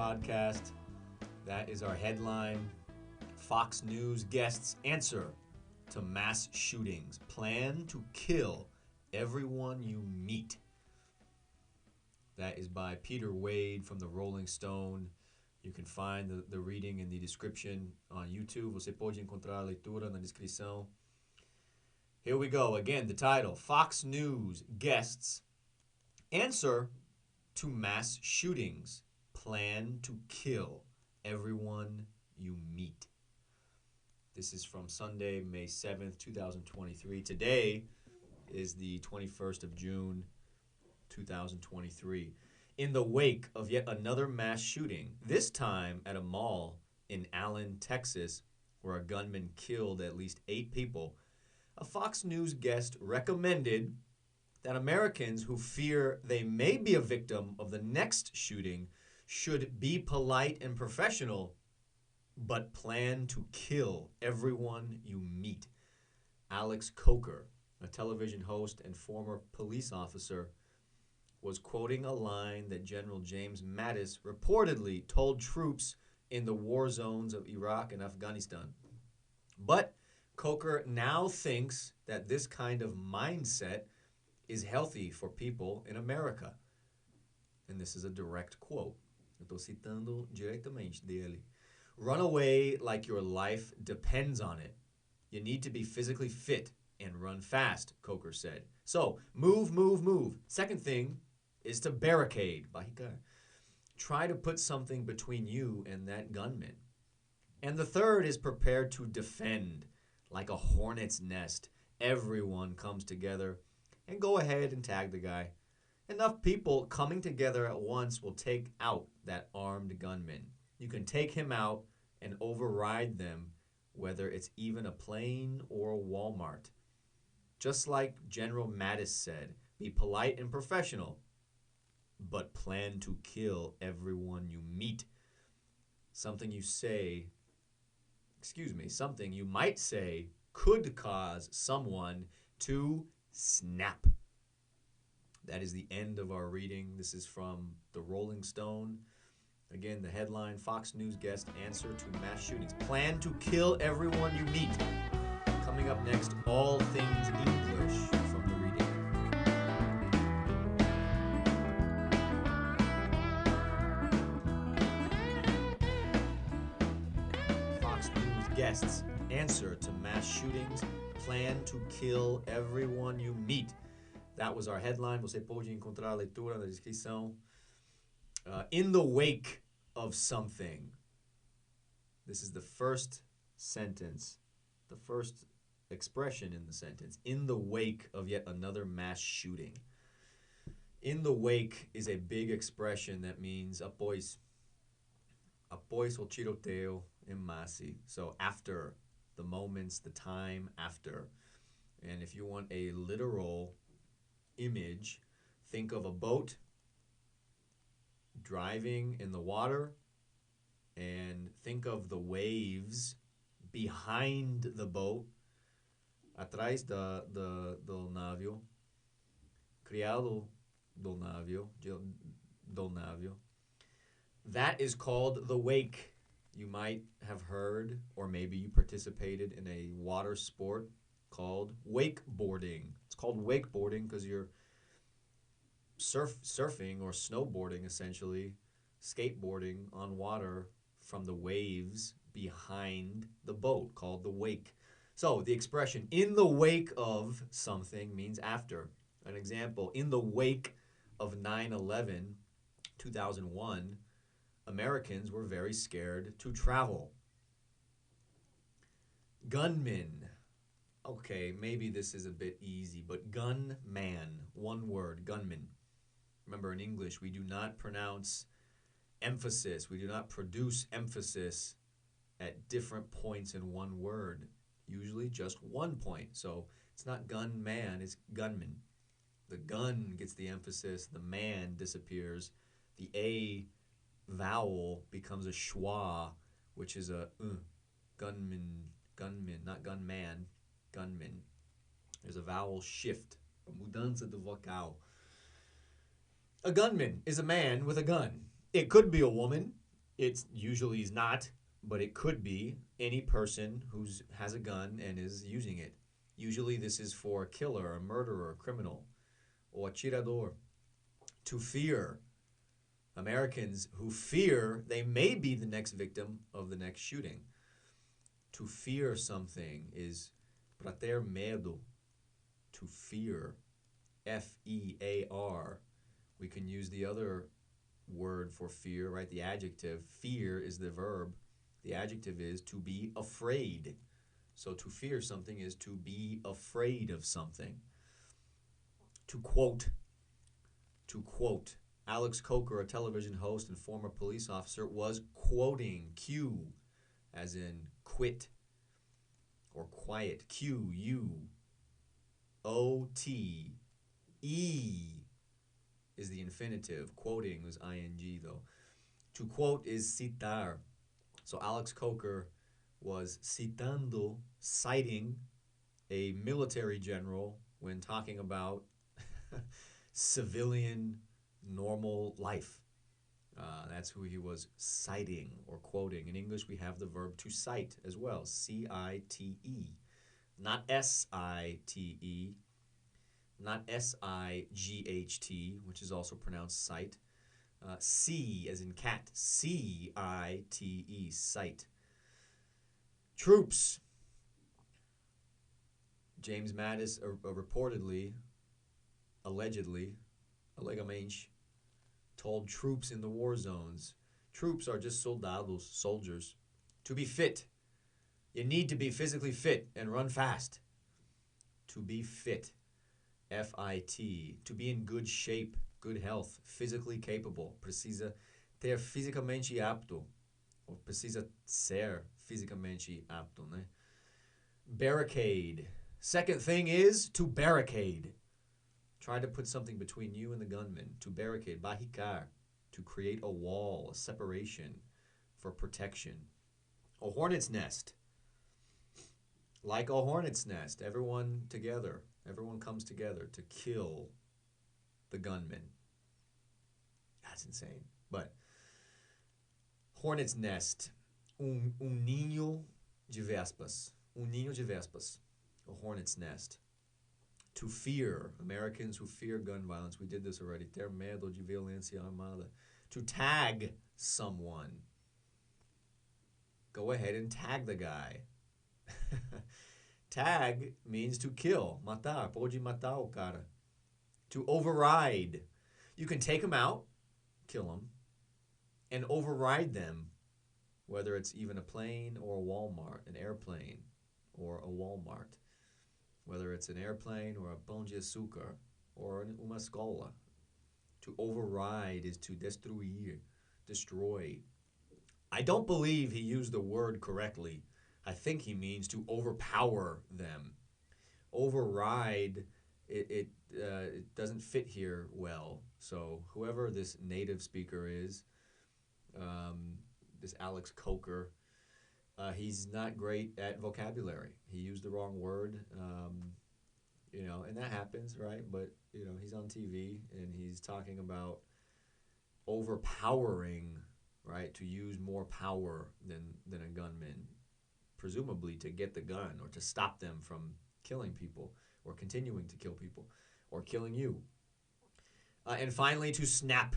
podcast. That is our headline. Fox News guests answer to mass shootings. Plan to kill everyone you meet. That is by Peter Wade from the Rolling Stone. You can find the reading in the description on YouTube. Você pode encontrar a leitura na descrição. Here we go. Again, the title. Fox News guests answer to mass shootings. Plan to kill everyone you meet. This is from Sunday, May 7th, 2023. Today is the 21st of June, 2023. In the wake of yet another mass shooting, this time at a mall in Allen, Texas, where a gunman killed at least 8 people, a Fox News guest recommended that Americans who fear they may be a victim of the next shooting should be polite and professional, but plan to kill everyone you meet. Alex Coker, a television host and former police officer, was quoting a line that General James Mattis reportedly told troops in the war zones of Iraq and Afghanistan. But Coker now thinks that this kind of mindset is healthy for people in America. And this is a direct quote. Eu estou citando diretamente dele. Run away like your life depends on it. You need to be physically fit and run fast, Coker said. So, move, move, move. Second thing is to barricade. Try to put something between you and that gunman. And the third is prepared to defend. Like a hornet's nest, everyone comes together and go ahead and tag the guy. Enough people coming together at once will take out that armed gunman. You can take him out and override them, whether it's even a plane or a Walmart. Just like General Mattis said, be polite and professional, but plan to kill everyone you meet. Something you might say could cause someone to snap. That is the end of our reading. This is from the Rolling Stone. Again, the headline, Fox News guest answer to mass shootings. Plan to kill everyone you meet. Coming up next, all things English from the reading. Fox News guests answer to mass shootings. Plan to kill everyone you meet. That was our headline. Você pode encontrar a leitura na descrição. In the wake of something. This is the first sentence, the first expression in the sentence. In the wake of yet another mass shooting. In the wake is a big expression that means após o tiroteio em massa. So after, the moments, the time after. And if you want a literal image, think of a boat driving in the water, and think of the waves behind the boat, atrás do navio, criado do navio. That is called the wake. You might have heard, or maybe you participated in a water sport called wakeboarding. It's called wakeboarding because you're surfing or snowboarding, essentially, skateboarding on water from the waves behind the boat, called the wake. So the expression, in the wake of something, means after. An example, in the wake of 9/11, 2001, Americans were very scared to travel. Gunman. Okay, maybe this is a bit easy, but gunman, one word, gunman. Remember, in English, we do not pronounce emphasis. We do not produce emphasis at different points in one word. Usually just one point. So it's not gunman, it's gunman. The gun gets the emphasis. The man disappears. The A vowel becomes a schwa, which is a gunman, not gunman, gunman. There's a vowel shift, mudança de vocal. A gunman is a man with a gun. It could be a woman. It usually is not, but it could be any person who has a gun and is using it. Usually this is for a killer, a murderer, a criminal, or atirador. To fear. Americans who fear they may be the next victim of the next shooting. To fear something is para ter medo. To fear. F-E-A-R. We can use the other word for fear, right? The adjective. Fear is the verb. The adjective is to be afraid. So to fear something is to be afraid of something. To quote. To quote. Alex Coker, a television host and former police officer, was quoting Q, as in quit or quiet. Q-U-O-T-E is the infinitive. Quoting was ing, though. To quote is citar. So Alex Coker was citing a military general when talking about civilian normal life. That's who he was citing or quoting. In English, we have the verb to cite as well, C-I-T-E. Not S-I-T-E, not S-I-G-H-T, which is also pronounced cite. C as in cat, C-I-T-E, cite. Troops. James Mattis reportedly, allegedly, alegadamente, told troops in the war zones, troops are just soldados, soldiers. To be fit, you need to be physically fit and run fast. To be fit, F-I-T, to be in good shape, good health, physically capable, precisa ter fisicamente apto, ou precisa ser fisicamente apto, né? Barricade. Second thing is to barricade. Try to put something between you and the gunman. To barricade, barricar, to create a wall, a separation for protection. A hornet's nest. Like a hornet's nest, everyone together. Everyone comes together to kill the gunman. That's insane. But hornet's nest. Ninho de vespas. Ninho de vespas. A hornet's nest. To fear. Americans who fear gun violence. We did this already. Ter medo de violência armada. To tag someone. Go ahead and tag the guy. Tag means to kill. Matar. Pode matar o cara. To override. You can take them out, kill them, and override them, whether it's even a plane or a Walmart, an airplane or a Walmart. Whether it's an airplane or a pão de açúcar or uma escola. To override is to destruir, destroy. I don't believe he used the word correctly. I think he means to overpower them. Override, it doesn't fit here well. So whoever this native speaker is, this Alex Coker, he's not great at vocabulary. He used the wrong word, and that happens, right? But, he's on TV and he's talking about overpowering, right? To use more power than a gunman, presumably to get the gun or to stop them from killing people or continuing to kill people or killing you. And finally, to snap.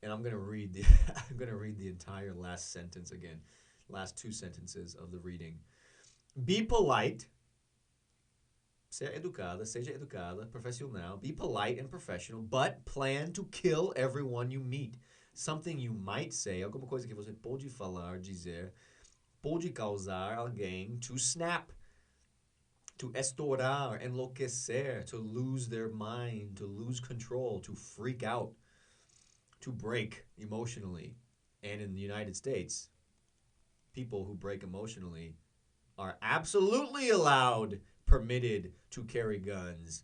And I'm going to read the entire last sentence again. Last two sentences of the reading. Be polite. Seja educada, profissional. Be polite and professional, but plan to kill everyone you meet. Something you might say, alguma coisa que você pode falar, dizer, pode causar alguém to snap, to estourar, enlouquecer, to lose their mind, to lose control, to freak out, to break emotionally. And in the United States, people who break emotionally are absolutely allowed, permitted to carry guns.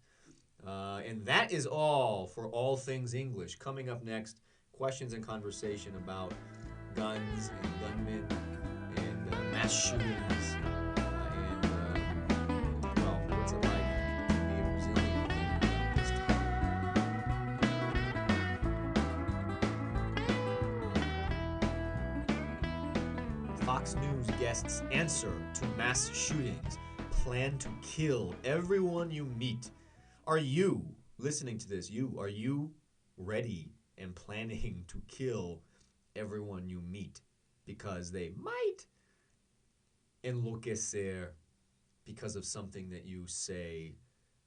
And that is all for All Things English. Coming up next, questions and conversation about guns and gunmen and mass shootings. What's it like to be a Brazilian at this time? Fox News guest's answer to mass shootings. Plan to kill everyone you meet. Are you, listening to this, are you ready and planning to kill everyone you meet? Because they might enloquecer because of something that you say,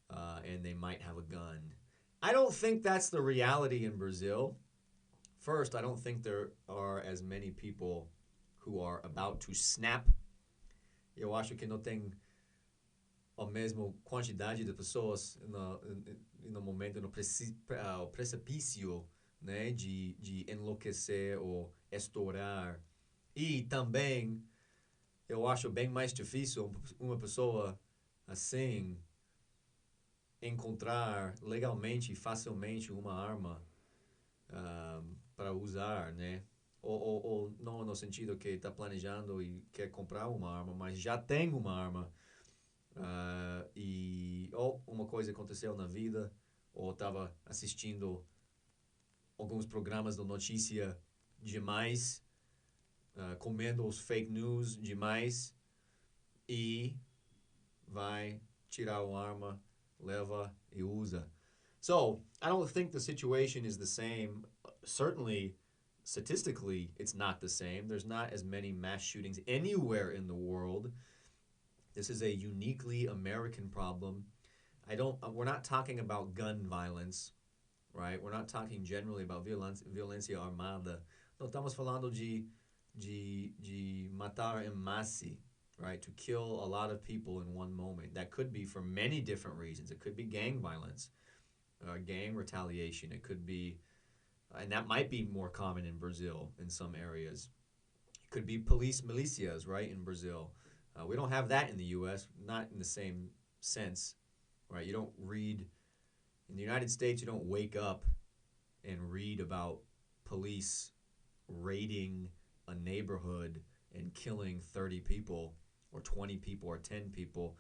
and they might have a gun. I don't think that's the reality in Brazil. First, I don't think there are as many people who are about to snap. Eu acho que não tem a mesma quantidade de pessoas no momento, no precipício, né, de enlouquecer ou estourar. E também, eu acho bem mais difícil uma pessoa assim encontrar legalmente e facilmente uma arma para usar, né? Ou não no sentido que está planejando e quer comprar uma arma, mas já tem uma arma. Ou uma coisa aconteceu na vida, ou estava assistindo alguns programas de notícia demais, comendo os fake news demais, e vai tirar uma arma, leva e usa. So, I don't think the situation is the same. Certainly, statistically, it's not the same. There's not as many mass shootings anywhere in the world. This is a uniquely American problem. We're not talking about gun violence, right? We're not talking generally about violência armada. Não estamos falando de matar en masse, right? To kill a lot of people in one moment. That could be for many different reasons. It could be gang violence, gang retaliation. It could be, and that might be more common in Brazil in some areas. It could be police militias, right, in Brazil. We don't have that in the U.S., not in the same sense, right? You don't read, in the United States, you don't wake up and read about police raiding a neighborhood and killing 30 people or 20 people or 10 people.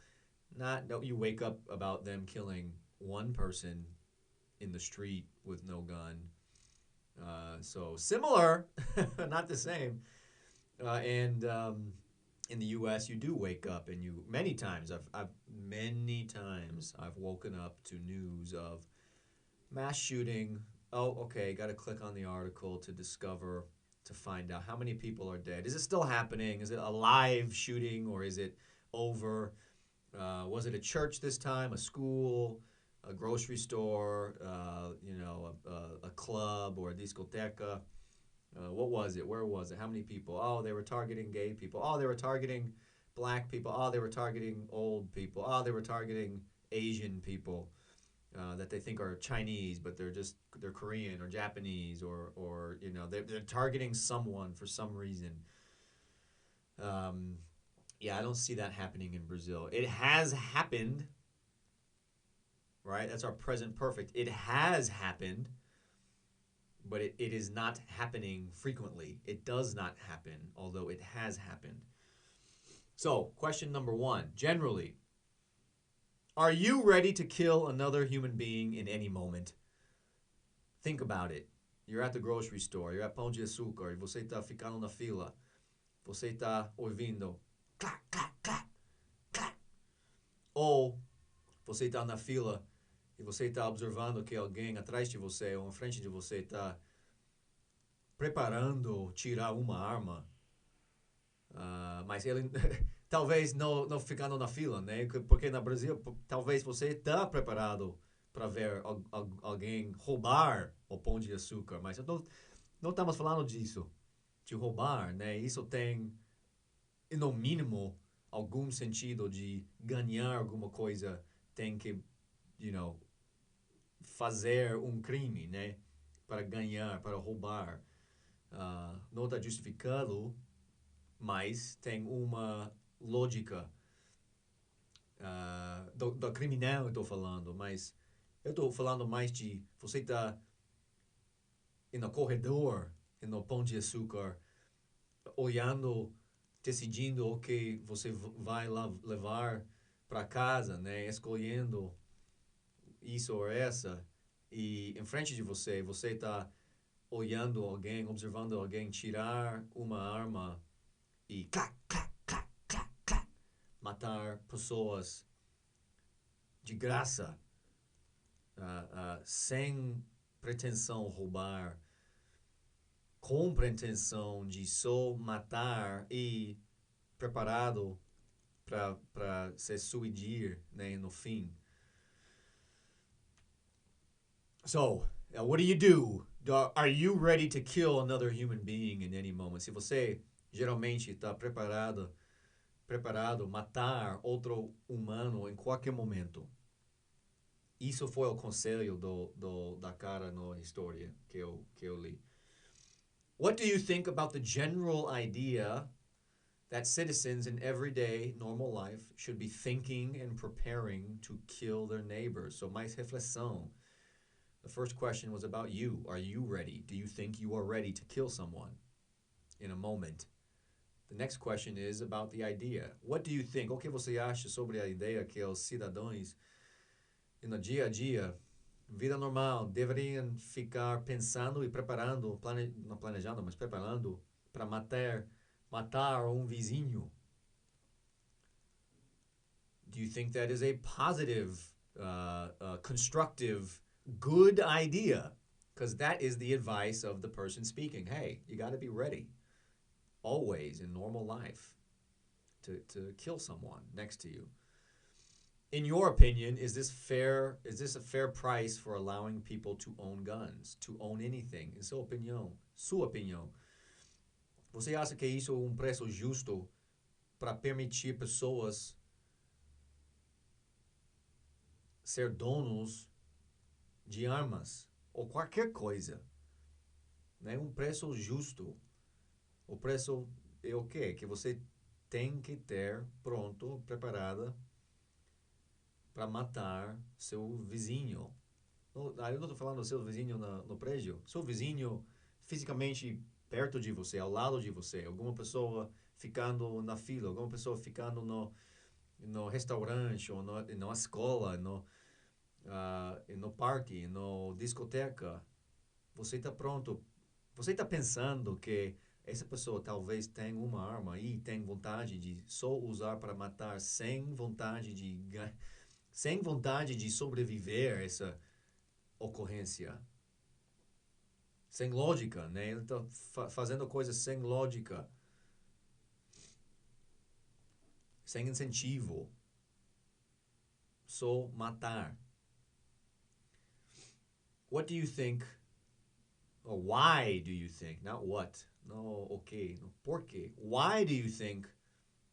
No, you wake up about them killing one person in the street with no gun. So similar, not the same. And in the U.S., you do wake up, and many times I've woken up to news of mass shooting. Oh, okay, got to click on the article to find out how many people are dead. Is it still happening? Is it a live shooting, or is it over? Was it a church this time, a school, a grocery store, a club or a discoteca? What was it? Where was it? How many people? Oh, they were targeting gay people. Oh, they were targeting black people. Oh, they were targeting old people. Oh, they were targeting Asian people that they think are Chinese, but they're Korean or Japanese, or they're targeting someone for some reason. I don't see that happening in Brazil. It has happened, right? That's our present perfect. It has happened. But it is not happening frequently. It does not happen, although it has happened. So, question number 1. Generally, are you ready to kill another human being in any moment? Think about it. You're at the grocery store. You're at Pão de Açúcar. E você está ficando na fila. Você está ouvindo clac, clac, clac, clac. Ou você está na fila e você está observando que alguém atrás de você ou em frente de você está preparando tirar uma arma, mas ele talvez não ficando na fila, né? Porque no Brasil talvez você está preparado para ver alguém roubar o Pão de Açúcar, mas não estamos falando disso, de roubar, né? Isso tem, no mínimo, algum sentido de ganhar alguma coisa, tem que, fazer um crime, né? Para ganhar, para roubar. Não está justificado, mas tem uma lógica do criminal, eu estou falando, mas eu estou falando mais de você está no corredor, no Pão de Açúcar, olhando, decidindo o que você vai lá levar para casa, né? Escolhendo isso ou essa, e em frente de você está olhando alguém, observando alguém tirar uma arma e clac, clac, clac, clac, clac, matar pessoas de graça, sem pretensão roubar, com pretensão de só matar e preparado para se suicidar, né, no fim. So, what do? Are you ready to kill another human being in any moment? Se você geralmente está preparado matar outro humano em qualquer momento. Isso foi o conselho da cara na história que eu li. What do you think about the general idea that citizens in everyday normal life should be thinking and preparing to kill their neighbors? So, mais reflexão. The first question was about you. Are you ready? Do you think you are ready to kill someone in a moment? The next question is about the idea. What do you think? O que você acha sobre a ideia que os cidadãos, no dia a dia, vida normal, deveriam ficar pensando e preparando, não planejando, mas preparando para matar um vizinho? Do you think that is a positive, constructive, good idea? Because that is the advice of the person speaking. Hey, you got to be ready, always in normal life, to kill someone next to you. In your opinion, is this a fair price for allowing people to own guns, to own anything? Em sua opinião, você acha que isso é preço justo para permitir pessoas ser donos de armas ou qualquer coisa? Né? Preço justo. O preço é o quê? Que você tem que ter pronto, preparada para matar seu vizinho. Eu não estou falando do seu vizinho no prédio. Seu vizinho fisicamente perto de você, ao lado de você. Alguma pessoa ficando na fila, alguma pessoa ficando no restaurante, ou na escola, no parque, no discoteca. Você está pronto. Você está pensando que essa pessoa talvez tenha uma arma e tem vontade de só usar para matar sem vontade de sobreviver a essa ocorrência. Sem lógica, né? Ele está fazendo coisas sem lógica. Sem incentivo. Só matar. What do you think, or why do you think, not what, no, okay, no, por quê? Why do you think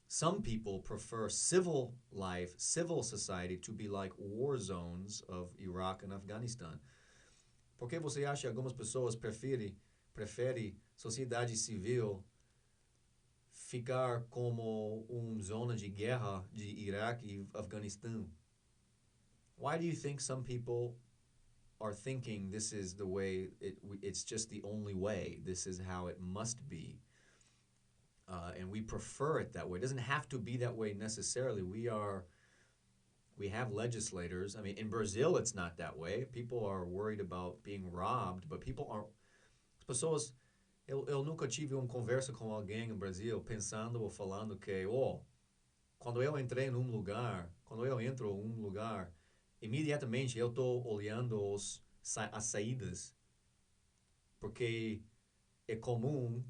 some people prefer civil life, civil society to be like war zones of Iraq and Afghanistan? Por que você acha que algumas pessoas preferem sociedade civil ficar como zona de guerra de Iraque e Afeganistão? Why do you think some people are thinking this is the way, it's just the only way, this is how it must be? And we prefer it that way. It doesn't have to be that way necessarily. We have legislators. I mean, in Brazil, it's not that way. People are worried about being robbed, but people aren't. As pessoas, eu nunca tive uma conversa com alguém no Brasil pensando ou falando que, quando eu entro em um lugar, imediatamente eu estou olhando as saídas, porque é comum.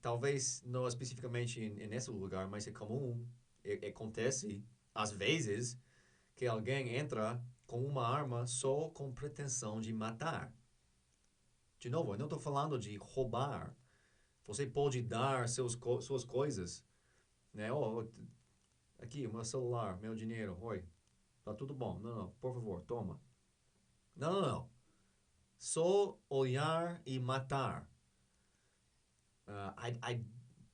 Talvez não especificamente nesse lugar, mas é comum, acontece, às vezes, que alguém entra com uma arma só com pretensão de matar. De novo, eu não estou falando de roubar. Você pode dar suas coisas, né? Aqui, meu celular, meu dinheiro, oi, tá tudo bom. Não, por favor, toma. Não. Só olhar e matar.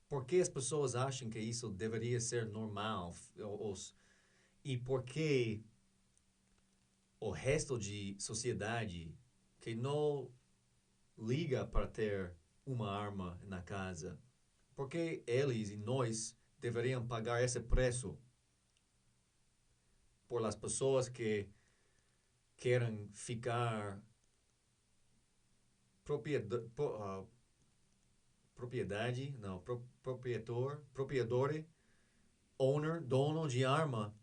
Por que as pessoas acham que isso deveria ser normal? E por que o resto de sociedade que não liga para ter uma arma na casa, por que eles e nós deveriam pagar esse preço por as pessoas que querem ficar propriedade, não, proprietore, owner, dono de arma,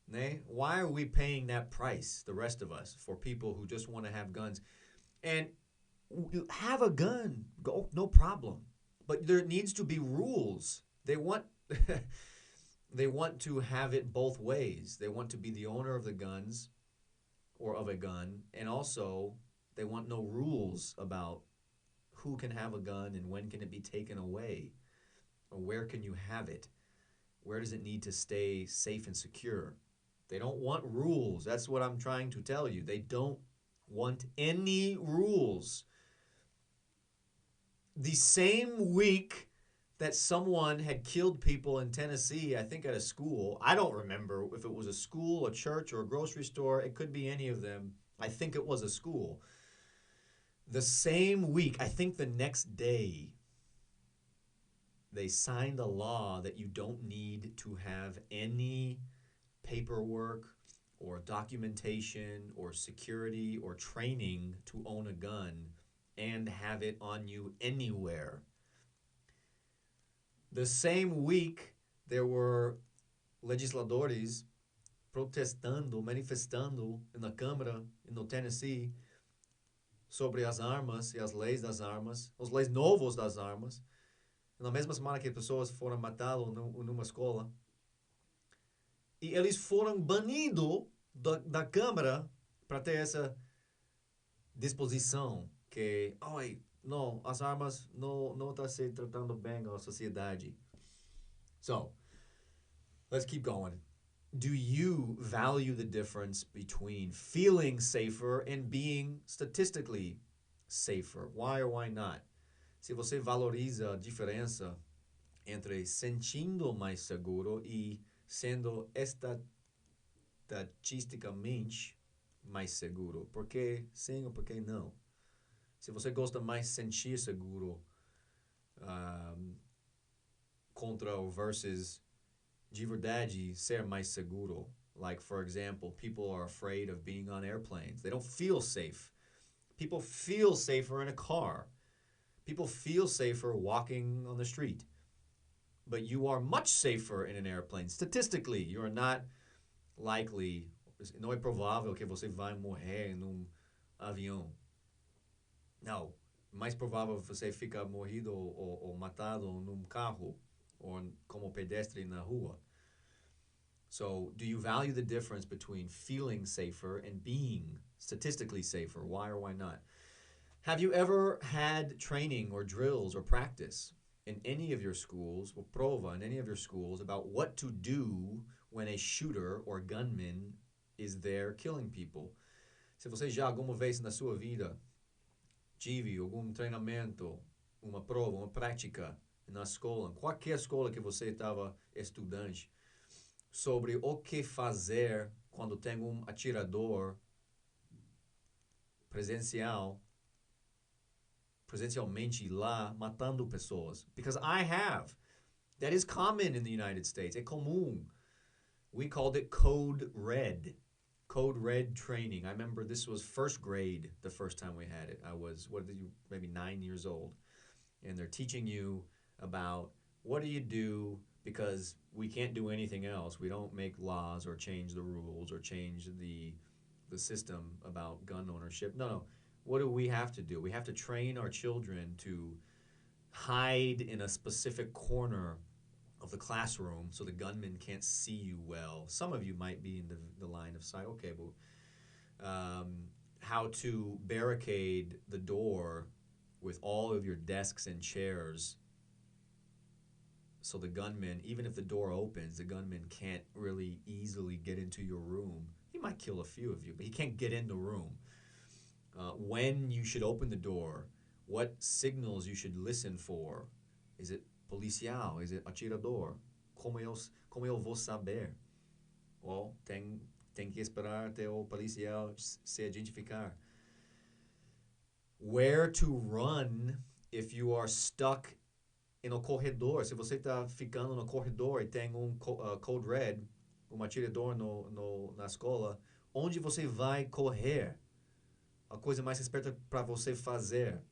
né? Why are we paying that price, the rest of us, for people who just want to have guns? And have a gun, go, no problem. But there needs to be rules. They want they want to have it both ways. They want to be the owner of the guns or of a gun, and also they want no rules about who can have a gun and when can it be taken away, or where can you have it? Where does it need to stay safe and secure? They don't want rules. That's what I'm trying to tell you. They don't want any rules. The same week that someone had killed people in Tennessee, I think at a school. I don't remember if it was a school, a church, or a grocery store. It could be any of them. I think it was a school. The same week, I think the next day, they signed a law that you don't need to have any paperwork or documentation or security or training to own a gun and have it on you anywhere. The same week, there were legisladores protestando, manifestando na Câmara, no Tennessee, sobre as armas e as leis das armas, as leis novas das armas. Na mesma semana que pessoas foram matadas numa escola. E eles foram banidos da Câmara para ter essa disposição que, ai, não, as armas não estão se tratando bem na sociedade. So, let's keep going. Do you value the difference between feeling safer and being statistically safer? Why or why not? Se você valoriza a diferença entre sentindo mais seguro e sendo estatisticamente mais seguro. Por que sim ou por que não? Se você gosta mais de sentir seguro contra o versus de verdade ser mais seguro. Like, for example, people are afraid of being on airplanes. They don't feel safe. People feel safer in a car. People feel safer walking on the street. But you are much safer in an airplane. Statistically, you are not likely, não é provável que você vai morrer num avião. Não, mais provável você ficar morrido ou matado num carro or como pedestre na rua. So, do you value the difference between feeling safer and being statistically safer? Why or why not? Have you ever had training or drills or practice in any of your schools, or prova in any of your schools, about what to do when a shooter or gunman is there killing people? Se você já alguma vez na sua vida tive algum treinamento, uma prova, uma prática na escola, qualquer escola que você estava estudante, sobre o que fazer quando tem atirador presencialmente lá matando pessoas. Because I have. That is common in the United States. É comum. We called it Code Red. Code Red training. I remember this was first grade the first time we had it. I was, maybe 9 years old. And they're teaching you about what do you do, because we can't do anything else. We don't make laws or change the rules or change the system about gun ownership. No. What do we have to do? We have to train our children to hide in a specific corner of the classroom so the gunman can't see you well. Some of you might be in the line of sight. Okay, but how to barricade the door with all of your desks and chairs so the gunman, even if the door opens, the gunman can't really easily get into your room. He might kill a few of you, but he can't get in the room. When you should open the door, what signals you should listen for. Is it policial? Is it atirador? Como eu vou saber? Well, tem que esperar até o policial se identificar. Where to run if you are stuck in a corredor. Se você está ficando no corredor e tem code red, atirador na escola, onde você vai correr? A coisa mais esperta para você fazer.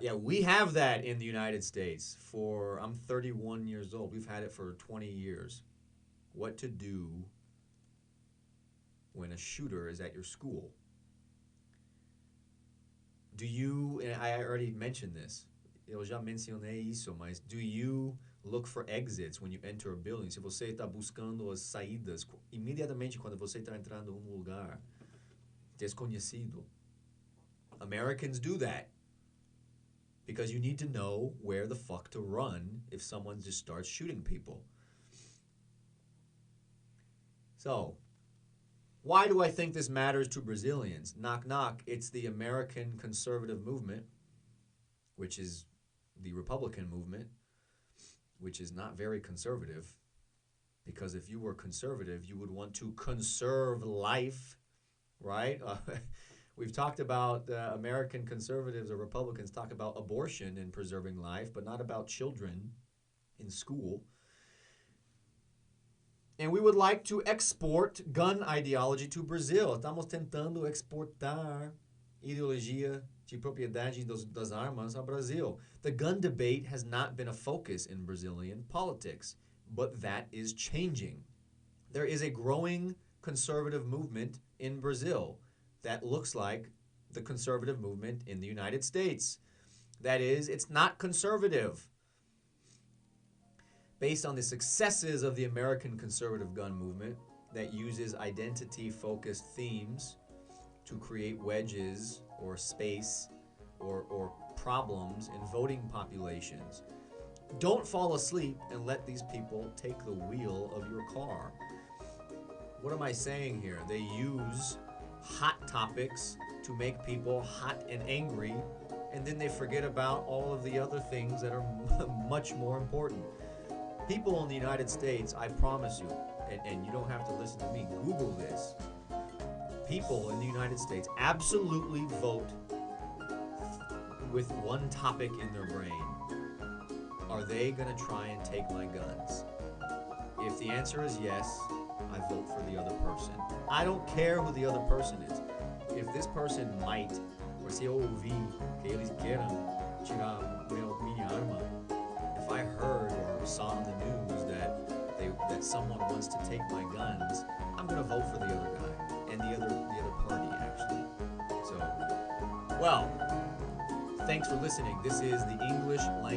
Yeah, we have that in the United States. I'm 31 years old. We've had it for 20 years. What to do when a shooter is at your school? Do you, and I already mentioned this, eu já mencionei isso, mas do you look for exits when you enter a building? Se você está buscando as saídas, imediatamente quando você está entrando em um lugar desconhecido. Americans do that because you need to know where the fuck to run if someone just starts shooting people. So, why do I think this matters to Brazilians? Knock, knock. It's the American conservative movement, which is the Republican movement, which is not very conservative. Because if you were conservative, you would want to conserve life, right? We've talked about American conservatives or Republicans talk about abortion and preserving life, but not about children in school. And we would like to export gun ideology to Brazil. Estamos tentando exportar ideologia de propriedade das armas ao Brasil. The gun debate has not been a focus in Brazilian politics, but that is changing. There is a growing conservative movement in Brazil that looks like the conservative movement in the United States. That is, it's not conservative. Based on the successes of the American conservative gun movement that uses identity-focused themes to create wedges or space or problems in voting populations. Don't fall asleep and let these people take the wheel of your car. What am I saying here? They use hot topics to make people hot and angry, and then they forget about all of the other things that are much more important. People in the United States, I promise you, and you don't have to listen to me, Google this. People in the United States absolutely vote with one topic in their brain. Are they going to try and take my guns? If the answer is yes, I vote for the other person. I don't care who the other person is. If this person might, or se eu ouvir que eles queiram tirar minha arma, if I heard or saw on the news that someone wants to take my guns, I'm going to vote for the other guy and the other party actually. So, well, thanks for listening. This is the English language